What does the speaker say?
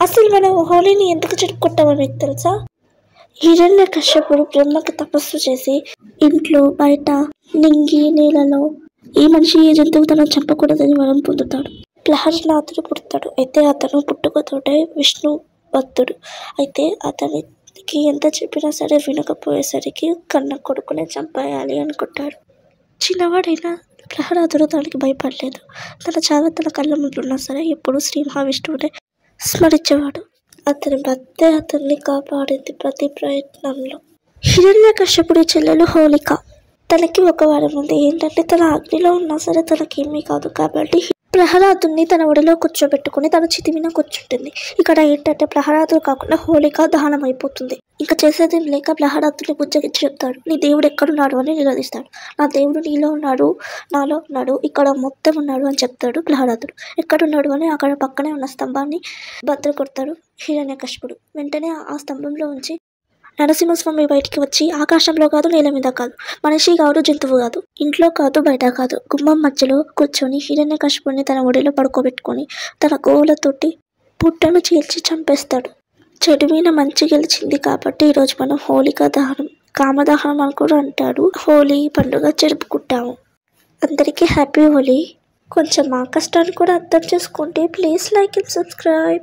అసలు మనం హోలీని ఎందుకు జరుపుకుంటామో మీకు తెలుసా? హిరణ్యకశ్యపుడు బ్రహ్మకి తపస్సు చేసి ఇంట్లో బయట నింగి నీళ్ళలో ఈ మనిషి ఏ జంతువు తనను చంపకూడదని వరం పొందుతాడు. ప్రహ్లాదుడు పుడతాడు. అయితే అతను పుట్టుకతోటే విష్ణు భక్తుడు. అయితే అతనికి ఎంత చెప్పినా సరే వినకపోయేసరికి కన్న కొడుకునే చంపేయాలి అనుకుంటాడు. చిన్నవాడైన ప్రహ్లాదుడు దానికి భయపడలేదు. తన చావు తన కళ్ళ ముందున్నా సరే ఎప్పుడు శ్రీ మహావిష్ణువునే స్మరించేవాడు. అతని భక్తే అతన్ని కాపాడింది ప్రతి ప్రయత్నంలో. హిరణ్యకశ్యపుడి చెల్లెలు హోళిక. తనకి ఒక వారం ఉంది. ఏంటంటే తన అగ్నిలో ఉన్నా సరే తనకేమీ కాదు కాబట్టి ప్రహ్లాదుని తన ఒడిలో కూర్చోబెట్టుకుని తన చితి మీద కూర్చుంటుంది. ఇక్కడ ఏంటంటే ప్రహ్లాదుడు కాకుండా హోళిక దహనం అయిపోతుంది. ఇంకా చేసేదేం లేక ప్రహ్లాదుని బుజ్జగించి చెప్తాడు, నీ దేవుడు ఎక్కడున్నాడు అని నిలదీస్తాడు. నా దేవుడు నీలో ఉన్నాడు, నాలో ఉన్నాడు, ఇక్కడ మొత్తం ఉన్నాడు అని చెప్తాడు ప్రహ్లాదుడు. ఎక్కడున్నాడు అని అక్కడ పక్కనే ఉన్న స్తంభాన్ని బద్దలు కొడతాడు హిరణ్యకశ్యపుడు. వెంటనే ఆ స్తంభంలో ఉంచి నరసింహస్వామి బయటికి వచ్చి ఆకాశంలో కాదు, నేల మీద కాదు, మనిషి కాదు, జంతువు కాదు, ఇంట్లో కాదు, బయట కాదు, గుమ్మం మధ్యలో కూర్చొని హిరణ్యకశ్యపుడిని తన ఒడిలో పడుకోబెట్టుకొని తన గోవులతోటి పుట్టను చీల్చి చంపేస్తాడు. చెడు మీద మంచి గెలిచింది కాబట్టి ఈరోజు మనం హోళికా దహనం, కామదహనం అని కూడా అంటాడు. హోలీ పండుగ జరుపుకుంటాము. అందరికీ హ్యాపీ హోలీ. కొంచెం మా కష్టాన్ని కూడా అర్థం చేసుకోండి. Please like and subscribe.